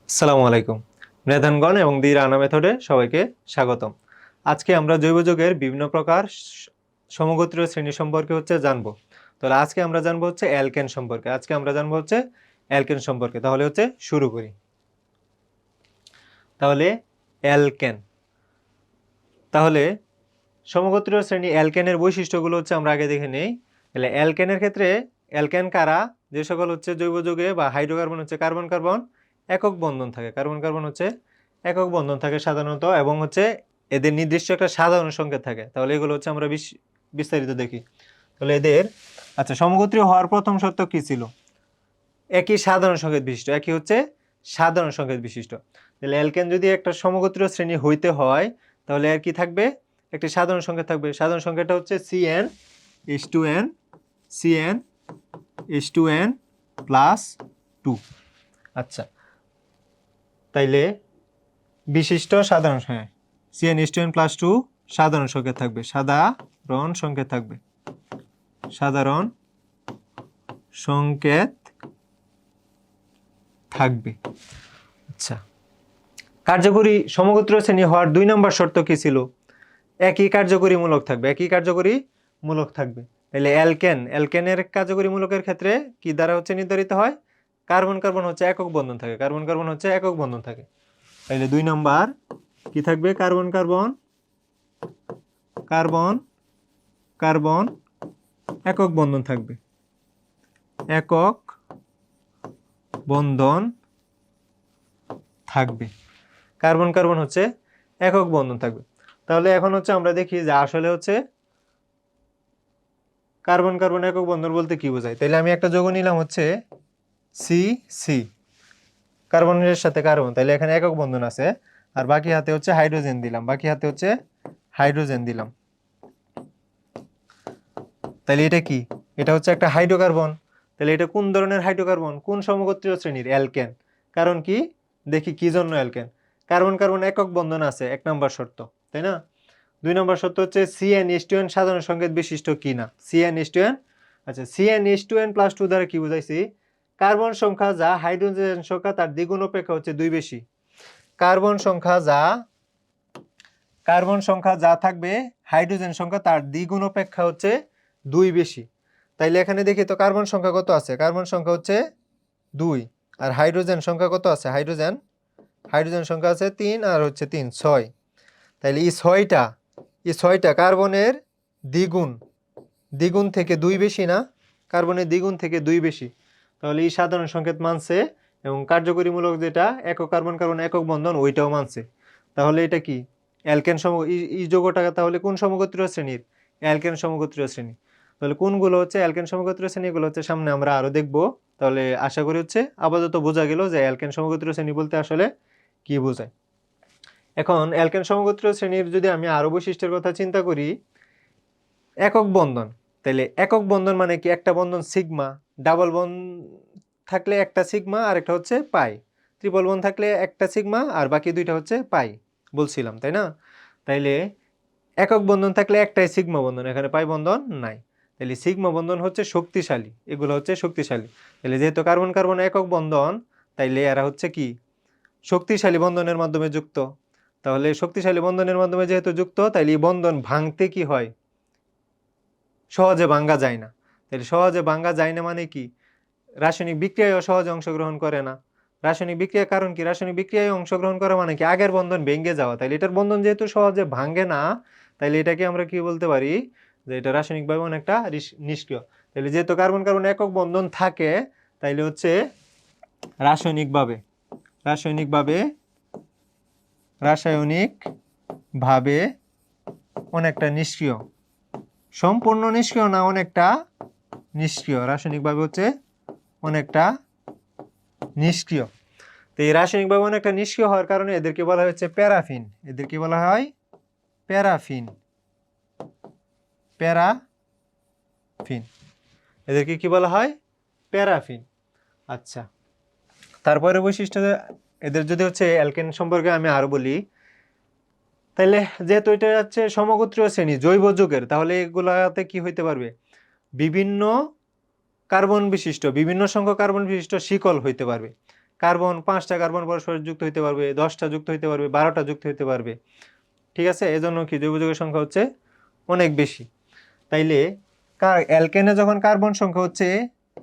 আসসালামু আলাইকুম। মৃধানগণ এবং দি রানা মেথডে সবাইকে স্বাগতম। আজকে আমরা জৈব যৌগের বিভিন্ন প্রকার সমগোত্রীয় শ্রেণী সম্পর্কে জানবো। তাহলে আজকে আমরা জানবো অ্যালকেন সম্পর্কে। অ্যালকেন সম্পর্কে। তাহলে শুরু করি। তাহলে অ্যালকেন। তাহলে সমগোত্রীয় শ্রেণী অ্যালকেনের বৈশিষ্ট্যগুলো আমরা আগে দেখে নেই। তাহলে অ্যালকেনের ক্ষেত্রে অ্যালকেন কারা? যে সকল জৈব যৌগে বা হাইড্রোকার্বন কার্বন কার্বন একক বন্ধন থাকে। কার্বন কার্বন একক বন্ধন থাকে সাধারণত, এবং এদের নির্দিষ্ট একটা সাধারণ সংকেত থাকে। তাহলে এগুলো আমরা বিস্তারিত দেখি। তাহলে এদের সমগোত্রীয় হওয়ার প্রথম শর্ত কি ছিল? একই সাধারণ সংকেত বিশিষ্ট। সাধারণ সংকেত বিশিষ্ট। তাহলে অ্যালকেন যদি একটা সমগোত্রীয় শ্রেণী হইতে হয়, তাহলে আর কি থাকবে? একটি সাধারণ সংকেত থাকবে। সাধারণ সংকেতটা CnH2n CnH2n প্লাস 2। আচ্ছা, তাইলে বিশিষ্ট সাধারণ CnH2n প্লাস 2 সাধারণ সংকেত থাকবে। সাধারণ সংকেত থাকবে। আচ্ছা, কার্যকরী সমগোত্রীয় শ্রেণী হওয়ার 2 নম্বর শর্ত কি ছিল? একই কার্যকরী মূলক থাকবে। তাহলে অ্যালকেনের কার্যকরী মূলকের ক্ষেত্রে কি দ্বারা নির্ধারিত হয়? কার্বন কার্বন একক বন্ধন থাকে। তাহলে 2 নম্বর কি থাকবে? কার্বন কার্বন একক বন্ধন থাকবে। কার্বন কার্বন একক বন্ধন থাকবে। তাহলে এখন আমরা দেখি যে আসলে কার্বন কার্বন একক বন্ধন বলতে কি বোঝায়। তাহলে আমি একটা যৌগ নিলাম সি কার্বনের সাথে কার্বন, তাহলে এখানে একক বন্ধন আছে। আর বাকি হাতে হাইড্রোজেন দিলাম। তাহলে এটা কি? এটা একটা হাইড্রোকার্বন। তাহলে এটা কোন ধরনের হাইড্রোকার্বন? কোন সমগোত্রীয় শ্রেণীর? অ্যালকেন। কারণ কি? দেখি কি জন্য অ্যালকেন। কার্বন কার্বন একক বন্ধন আছে, 1 নম্বর শর্ত, তাই না? 2 নম্বর শর্ত CnH2n সাধারণ সংকেত বিশিষ্ট কিনা। CnH2n, আচ্ছা, CnH2n প্লাস 2 দ্বারা কি বুঝাইছি? কার্বন সংখ্যা যা হাইড্রোজেন সংখ্যা তার দ্বিগুণ অপেক্ষা 2 বেশি। কার্বন সংখ্যা যা থাকবে হাইড্রোজেন সংখ্যা তার দ্বিগুণ অপেক্ষা 2 বেশি। তাইলে এখানে দেখি তো কার্বন সংখ্যা কত আছে? কার্বন সংখ্যা 2। আর হাইড্রোজেন সংখ্যা কত আছে? হাইড্রোজেন সংখ্যা আছে 3 আর 3 6। তাইলে এই 6টা কার্বনের দ্বিগুণ থেকে 2 বেশি না? কার্বনের দ্বিগুণ থেকে 2 বেশি। তাহলে এই সাধারণ সংকেত মানছে, এবং কার্যকরী মূলক যেটা একক কার্বন কার্বন একক বন্ধন ওইটাও মানছে। তাহলে এটা কি? অ্যালকেন এই যৌগটা তাহলে কোন সমগোত্রীয় শ্রেণীর? অ্যালকেন সমগোত্রীয় শ্রেণী। তাহলে কোনগুলো অ্যালকেন সমগোত্রীয় শ্রেণী? এগুলো সামনে আমরা আরো দেখব। তাহলে আশা করি আপাতত বোঝা গেল যে অ্যালকেন সমগোত্রীয় শ্রেণী বলতে আসলে কি বোঝায়। এখন অ্যালকেন সমগোত্রীয় শ্রেণীর যদি আমি আরো বৈশিষ্ট্যের কথা চিন্তা করি, একক বন্ধন। তাহলে একক বন্ধন মানে কি? একটা বন্ধন সিগমা, ডাবল বন্ধ থাকলে একটা সিগমা আর একটা পাই, ট্রিপল বন্ধ থাকলে একটা সিগমা আর বাকি দুইটা পাই বলছিলাম, তাই না? তাইলে একক বন্ধন থাকলে একটাই সিগমা বন্ধন, এখানে পাই বন্ধন নাই। তাহলে সিগমা বন্ধন শক্তিশালী, এগুলো শক্তিশালী। তাহলে যেহেতু কার্বন কার্বন একক বন্ধন, তাইলে এরা কি? শক্তিশালী বন্ধনের মাধ্যমে যুক্ত। তাহলে শক্তিশালী বন্ধনের মাধ্যমে যেহেতু যুক্ত, তাইলে এই বন্ধন ভাঙতে কি হয়? সহজে ভাঙ্গা যায় না। তাহলে সহজে ভাঙ্গা যায় না মানে কি? রাসায়নিক বিক্রিয়ায় সহজে অংশগ্রহণ করে না। রাসায়নিক বিক্রিয়ার কারণ কি? রাসায়নিক বিক্রিয়ায় অংশগ্রহণ করা মানে কি? আগের বন্ধন ভেঙে যাওয়া। তাহলে এটার বন্ধন যেহেতু সহজে ভাঙে না, তাহলে এটাকে আমরা কি বলতে পারি? যে এটা রাসায়নিকভাবে অনেকটা নিষ্ক্রিয়। তাহলে যেহেতু কার্বন কার্বন একক বন্ধন থাকে, তাইলে রাসায়নিকভাবে অনেকটা নিষ্ক্রিয়। সম্পূর্ণ নিষ্ক্রিয় না, অনেকটা নিষ্ক্রিয়। রাসায়নিকভাবে অনেকটা নিষ্ক্রিয়। তো এই রাসায়নিকভাবে অনেকটা নিষ্ক্রিয় হওয়ার কারণে এদেরকে বলা হচ্ছে প্যারাফিন। এদেরকে বলা হয় প্যারাফিন। এদেরকে কি বলা হয়? প্যারাফিন। আচ্ছা, তারপরে বৈশিষ্ট্য এদের যদি অ্যালকেন সম্পর্কে আমি আরো বলি, তাহলে যেহেতু এটা সমগোত্রীয় শ্রেণী জৈব যৌগের, তাহলে এগুলাতে কি হইতে পারবে? বিভিন্ন সংখ্যক কার্বন বিশিষ্ট শিকল হইতে পারবে। কার্বন 5টা কার্বন পরস্পর যুক্ত হইতে পারবে, 10টা যুক্ত হইতে পারবে, 12টা যুক্ত হইতে পারবে। ঠিক আছে, এজন্য কি জৈব যৌগের সংখ্যা হচ্ছে অনেক বেশি। তাইলে অ্যালকেনে যখন কার্বন সংখ্যা হচ্ছে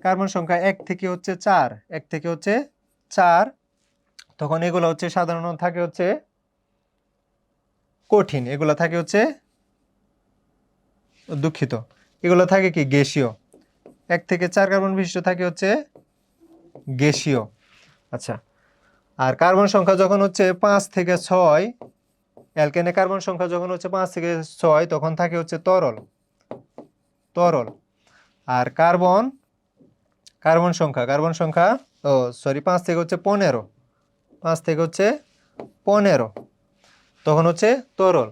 কার্বন সংখ্যা 1 থেকে হচ্ছে 4, 1 থেকে হচ্ছে 4, তখন এগুলো হচ্ছে সাধারণত থাকে হচ্ছে কঠিন, এগুলো থাকে হচ্ছে দুঃখিত, এগুলো থাকে কি গ্যাসীয়। 1 থেকে 4 কার্বন বিশিষ্ট থাকে হচ্ছে গ্যাসীয়। আচ্ছা, আর কার্বন সংখ্যা যখন হচ্ছে 5 থেকে 6, অ্যালকেনে কার্বন সংখ্যা যখন হচ্ছে 5 থেকে 6, তখন থাকে হচ্ছে তরল, তরল। আর কার্বন সংখ্যা 5 থেকে হচ্ছে 15, 5 থেকে হচ্ছে 15, তখন হচ্ছে তরল।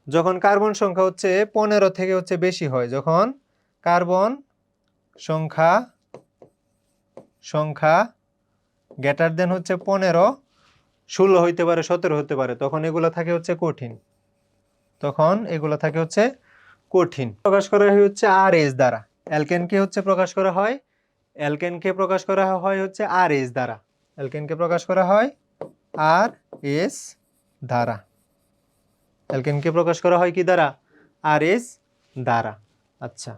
যখন কার্বন সংখ্যা হচ্ছে 15 থেকে হচ্ছে বেশি হয়, যখন কার্বন সংখ্যা গ্রেটার দেন হচ্ছে 15, 16 হইতে পারে, 17 হতে পারে, তখন এগুলো থাকে হচ্ছে কঠিন, তখন এগুলো থাকে হচ্ছে কঠিন। প্রকাশ করা হয় হচ্ছে আর এস দ্বারা। অ্যালকেনকে হচ্ছে প্রকাশ করা হয়, অ্যালকেনকে প্রকাশ করা হয় হচ্ছে আর এস দ্বারা, অ্যালকেনকে প্রকাশ করা হয় আর এস দ্বারা, অ্যালকেনকে প্রকাশ করা হয় কি দ্বারা? আর এস দ্বারা। আচ্ছা,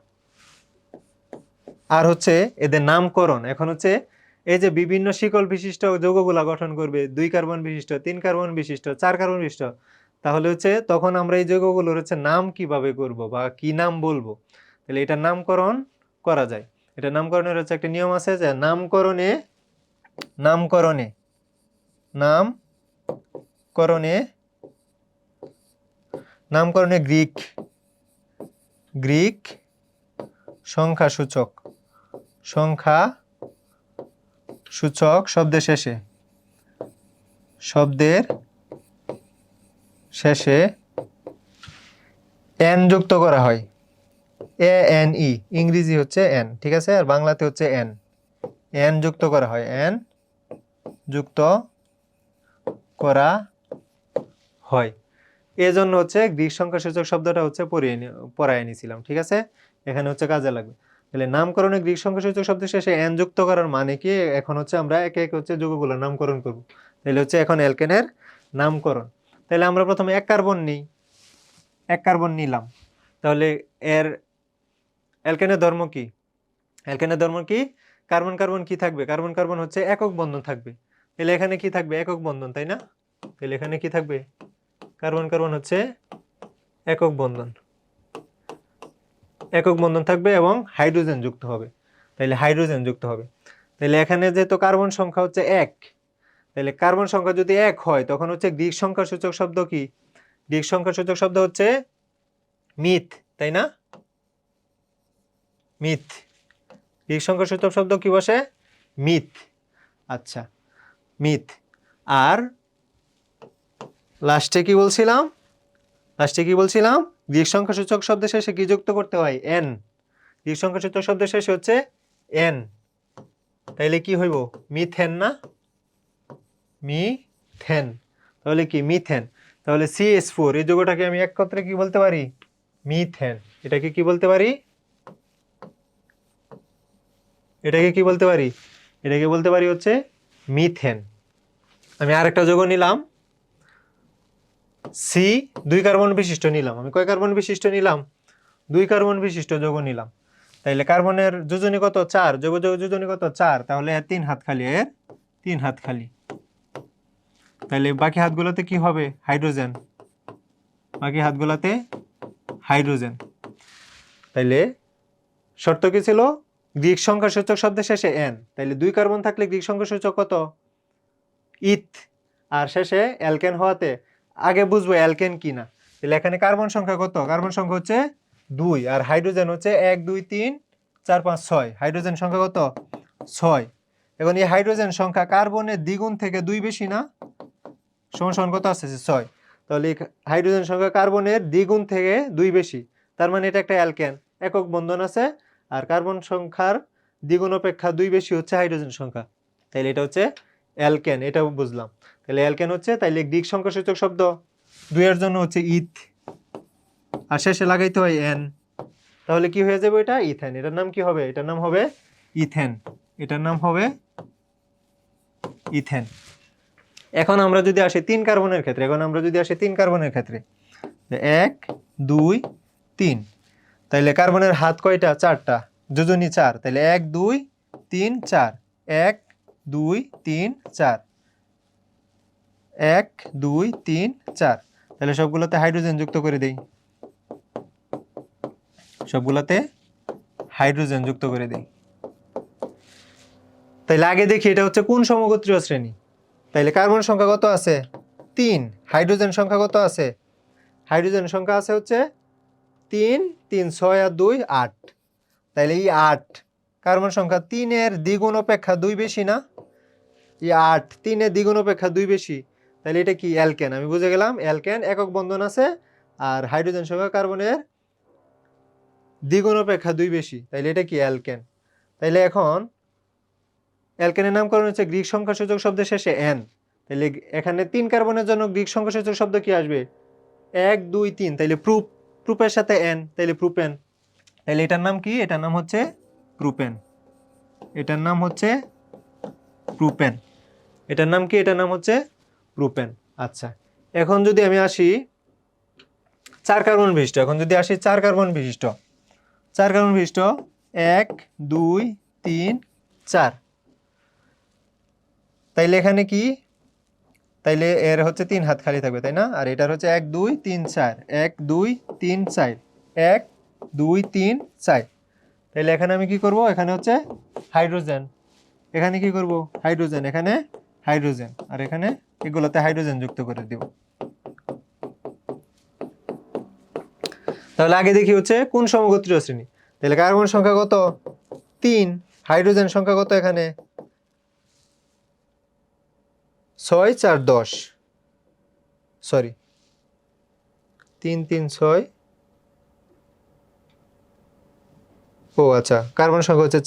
আর হচ্ছে এদের নামকরণ। এখন হচ্ছে এই যে বিভিন্ন শিকল বিশিষ্ট যৌগগুলা গঠন করবে, 2 কার্বন বিশিষ্ট, 3 কার্বন বিশিষ্ট, 4 কার্বন বিশিষ্ট, তাহলে হচ্ছে তখন আমরা এই যৌগগুলোর হচ্ছে নাম কিভাবে করব বা কি নাম বলবো, তাহলে এটা নামকরণ করা যায়। এটা নামকরণের হচ্ছে একটা নিয়ম আছে, যে নামকরণে নামকরণে নামকরণে নামকরণে গ্রিক সংখ্যাসূচক শব্দের শেষে এন যুক্ত করা হয়, ANE, ইংরেজি হচ্ছে এন, ঠিক আছে, আর বাংলাতে হচ্ছে এন যুক্ত করা হয়, এন যুক্ত করা হয়। এজন্য হচ্ছে গ্রিক সংখ্যাসূচক শব্দটা হচ্ছে পড়ায় নিয়েছিলাম, ঠিক আছে, এখানে হচ্ছে কাজে লাগবে। তাহলে নামকরণে গ্রিক সংখ্যাসূচক শব্দের শেষে এন যুক্ত করার মানে কি, এখন হচ্ছে আমরা একে একে হচ্ছে যৌগগুলোর নামকরণ করব। তাহলে হচ্ছে এখন অ্যালকেনের নামকরণ। তাহলে আমরা প্রথমে 1 কার্বন নিই, 1 কার্বন নিলাম, তাহলে এর অ্যালকেনের ধর্ম কি? অ্যালকেনের ধর্ম কি? কার্বন কার্বন কি থাকবে? কার্বন কার্বন হচ্ছে একক বন্ধন থাকবে। তাহলে এখানে কি থাকবে? একক বন্ধন, তাই না? তাহলে এখানে কি থাকবে? কার্বন কার্বন হচ্ছে একক বন্ধন, একক বন্ধন থাকবে এবং হাইড্রোজেন যুক্ত হবে। তাহলে হাইড্রোজেন যুক্ত হবে। তাহলে এখানে যেহেতু কার্বন সংখ্যা হচ্ছে 1, তাহলে কার্বন সংখ্যা যদি 1 হয়, তখন হচ্ছে গ্রিক সংখ্যাসূচক শব্দ কি? গ্রিক সংখ্যাসূচক শব্দ হচ্ছে মিথ, তাই না? মিথ। গ্রিক সংখ্যাসূচক শব্দ কি বসে? মিথ। আচ্ছা, মিথ। আর লাস্টে কি বলছিলাম? গ্রিক সংখ্যাসূচক শব্দের শেষে কি যুক্ত করতে হয়? এন। গ্রিক সংখ্যাসূচক শব্দের শেষে হচ্ছে এন, তাইলে কি হইব? মিথেন না? মিথেন। তাহলে কি? মিথেন। তাহলে CH4 এই যৌগটাকে আমি একত্রে কি বলতে পারি? মিথেন। এটাকে কি বলতে পারি? এটাকে বলতে পারি হচ্ছে মিথেন। আমি আরেকটা যৌগ নিলাম, C, 2 কার্বন বিশিষ্ট নিলাম। আমি কয় কার্বন বিশিষ্ট নিলাম? 2 কার্বন বিশিষ্ট যৌগ নিলাম। তাইলে কার্বনের যোজনী কত? 4, যোজনী কত? 4, তাহলে এর 3 হাত খালি, এর 3 হাত খালি। তাহলে বাকি হাতগুলোতে কি হবে? হাইড্রোজেন, বাকি হাতগুলোতে হাইড্রোজেন। তাইলে শর্ত কি ছিল? গ্রিক সংখ্যাসূচক শব্দের শেষে এন। তাইলে 2 কার্বন থাকলে গ্রিক সংখ্যাসূচক কত? ইথ। আর শেষে অ্যালকেন হওয়াতে আগে বুঝবো অ্যালকেন কি না। তাহলে এখানে কার্বন সংখ্যা কত? কার্বন সংখ্যা হচ্ছে 2, আর হাইড্রোজেন হচ্ছে 1 2 3 4 5 6। হাইড্রোজেন সংখ্যা কত? 6। এখন এই হাইড্রোজেন সংখ্যা কার্বনের দ্বিগুণ থেকে 2 বেশি না? সমান কত আছে? 6। তাহলে হাইড্রোজেন সংখ্যা কার্বনের দ্বিগুণ থেকে 2 বেশি, তার মানে এটা একটা অ্যালকেন, একক বন্ধন আছে, আর কার্বন সংখ্যার দ্বিগুণ অপেক্ষা 2 বেশি হচ্ছে হাইড্রোজেন সংখ্যা। তাহলে এটা হচ্ছে অ্যালকেন, এটাও বুঝলাম। তাহলে অ্যালকেন হচ্ছে, তাইলে গ্রিক সংখ্যাসূচক শব্দ 2 এর জন্য হচ্ছে ইথ, আর শেষে লাগাইতে হয় এন। তাহলে কি হয়ে যাবে? এটা ইথেন। এটার নাম কি হবে? এটার নাম হবে ইথেন। এটার নাম হবে ইথেন। এখন আমরা যদি আসি 3 কার্বনের ক্ষেত্রে, এক দুই তিন, তাইলে কার্বনের হাত কয়টা? 4টা, যোজনী 4, তাইলে 1 2 3 4, 1 2 3 4, 1 2 3 4। তাহলে সবগুলোতে হাইড্রোজেন যুক্ত করে দেই, তাইলে আগে দেখি এটা হচ্ছে কোন সমগোত্রীয় শ্রেণী। তাইলে কার্বন সংখ্যা কত আছে? 3। হাইড্রোজেন সংখ্যা কত আছে? হাইড্রোজেন সংখ্যা আছে হচ্ছে 3, 3 6 আর 2 8। তাইলে এই 8 কার্বন সংখ্যা 3 এর দ্বিগুণ অপেক্ষা 2 বেশি না? এই 8 3 এর দ্বিগুণ অপেক্ষা 2 বেশি, তাহলে এটা কি? অ্যালকেন। আমি বুঝে গেলাম অ্যালকেন, একক বন্ধন আছে আর হাইড্রোজেন সংখ্যা কার্বনের দ্বিগুণ অপেক্ষা 2 বেশি, তাইলে এটা কি? অ্যালকেন। তাইলে এখন অ্যালকেনের নামকরণ হচ্ছে গ্রিক সংখ্যাসূচক শব্দের শেষে এন। তাহলে এখানে 3 কার্বনের জন্য গ্রিক সংখ্যাসূচক শব্দ কি আসবে? 1 2 3, তাইলে প্রুপের সাথে এন, তাইলে প্রুপেন। তাইলে এটার নাম কি? এটার নাম হচ্ছে প্রুপেন। এটার নাম হচ্ছে প্রুপেন। আচ্ছা, এখন যদি আমি আসি 4 কার্বন বিশিষ্ট, 1 2 3 4, তাইলে এখানে কি? তাইলে এর হচ্ছে 3 হাত খালি থাকবে, তাই না? আর এটার হচ্ছে 1 2 3 4, 1 2 3 4, 1 2 3 4। তাইলে এখানে আমি কি করব? এখানে হচ্ছে হাইড্রোজেন, এখানে কি করব? হাইড্রোজেন, এখানে হাইড্রোজেন, আর এখানে এগুলোতে হাইড্রোজেন যুক্ত করে দিব। তাহলে আগে দেখি হচ্ছে কোন সমগোত্রীয় শ্রেণী। তাহলে কার্বন সংখ্যা কত? 3। হাইড্রোজেন সংখ্যা কত? এখানে 6 4 10, সরি 3 3 6। ও আচ্ছা, কার্বন সংখ্যা হচ্ছে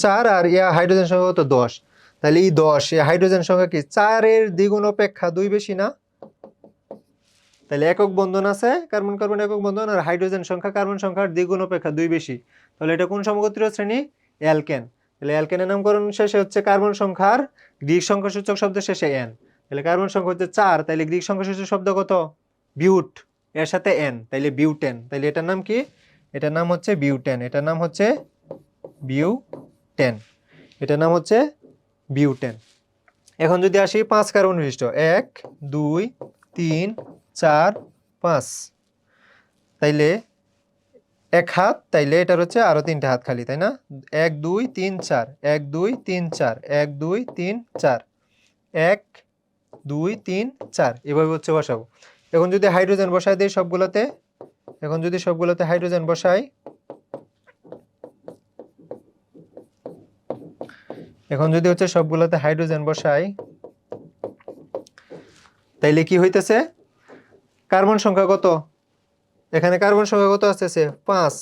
4, আর হাইড্রোজেন সংখ্যা কত? 10। তাহলে এই 10, এই হাইড্রোজেন সংখ্যা কি 4 এর দ্বিগুণ অপেক্ষা 2 বেশি না? তাহলে একক বন্ধন আছে, কার্বন কার্বন একক বন্ধন, আর হাইড্রোজেন সংখ্যা কার্বন সংখ্যার দ্বিগুণ অপেক্ষা 2 বেশি, তাহলে এটা কোন সমগোত্রীয় শ্রেণী? অ্যালকেন। তাহলে অ্যালকেনের নামকরণ শেষে হচ্ছে কার্বন সংখ্যার গ্রিক সংখ্যাসূচক শব্দের শেষে এন। তাহলে কার্বন সংখ্যা হচ্ছে 4, তাহলে গ্রিক সংখ্যাসূচক শব্দ কত? বিউট, এর সাথে এন, তাইলে বিউটেন। তাইলে এটার নাম কি? এটার নাম হচ্ছে বিউটেন। এখন যদি আসি 5 কার্বন বিশিষ্ট, 1 2 3 4 5, তাইলে 1 হাত, তাইলে এটার হচ্ছে আরো 3টে হাত খালি, তাই না? 1 2 3 4, 1 2 3 4, 1 2 3 4, 1 2 3 4, এভাবে হচ্ছে বসাবো। এখন যদি হাইড্রোজেন বসাই দেই সবগুলোতে, হাইড্রোজেন বসাই, তাইলে কি হইতেছে? কার্বন সংখ্যা কত? এখানে কার্বন সংখ্যা কত আসতেছে? 5,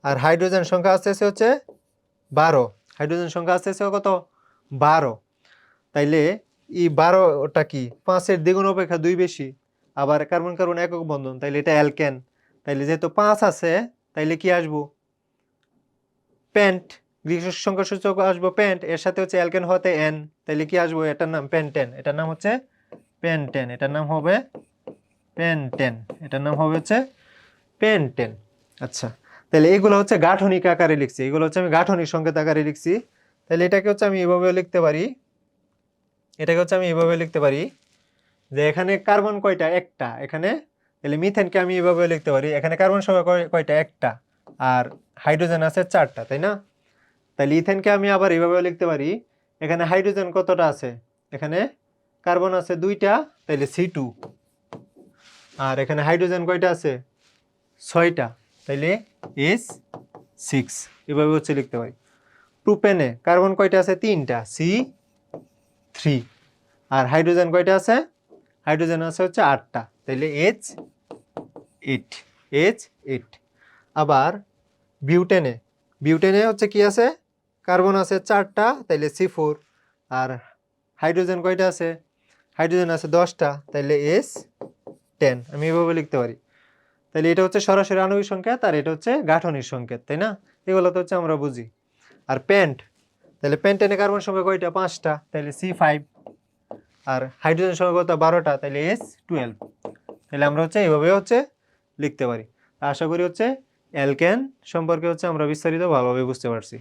আর হাইড্রোজেন সংখ্যা আসতেছে হচ্ছে 12। কত? 12। তাইলে এই 12টা কি? 5 এর দ্বিগুণ অপেক্ষা 2 বেশি, আবার কার্বন কার্বন একক বন্ধন, তাইলে এটা অ্যালকেন। তাইলে যেহেতু 5 আছে, তাইলে কি আসবো? পেন্ট। গ্রিক সংখ্যা সূচক আসবো পেন্ট, এর সাথে হচ্ছে অ্যালকেন হতে এন, তাইলে কি আসবো? এটার নাম পেন্টেন। এটার নাম হচ্ছে পেন্টেন। আচ্ছা, তাহলে এগুলো হচ্ছে গাঠনিক আকারে লিখছি, আমি গাঠনিক সংকেত আকারে লিখছি। তাহলে এটাকে হচ্ছে আমি এভাবে লিখতে পারি, যে এখানে কার্বন কয়টা? একটা। এখানে তাহলে মিথেনকে আমি এভাবে লিখতে পারি, এখানে কার্বন সংখ্যা কয়টা? একটা, আর হাইড্রোজেন আছে 4টা, তাই না? তাহলে ইথেনকে আমি আবার এভাবে লিখতে পারি, এখানে হাইড্রোজেন কতটা আছে? এখানে কার্বন আছে 2টা, তাইলে C2, আর এখানে হাইড্রোজেন কয়টা আছে? 6টা, তাইলে S6, এভাবে হচ্ছে লিখতে পারি। প্রোপেনে কার্বন কয়টা আছে? 3টা, C3, আর হাইড্রোজেন কয়টা আছে? হাইড্রোজেন আছে হচ্ছে 8টা, তাইলে H8। আবার বিউটেনে হচ্ছে কি আছে? কার্বন আছে 4টা, তাইলে C4, আর হাইড্রোজেন কয়টা আছে? হাইড্রোজেন আছে 10টা, তাইলে S10। আমি এভাবে লিখতে পারি। তাহলে এটা হচ্ছে সরাসরি আণবিক সংকেত, আর এটা হচ্ছে গাঠনিক সংকেত, তাই না? এগুলো তো হচ্ছে আমরা বুঝি। আর তাহলে পেন্টেনে কার্বন সংখ্যা কয়টা? 5টা, তাহলে C5। আর হাইড্রোজেন সংখ্যা কত? 12টা, তাহলে S12। তাহলে আমরা হচ্ছে এইভাবে হচ্ছে লিখতে পারি। আশা করি হচ্ছে অ্যালকেন সম্পর্কে হচ্ছে আমরা বিস্তারিত ভালোভাবে বুঝতে পারছি।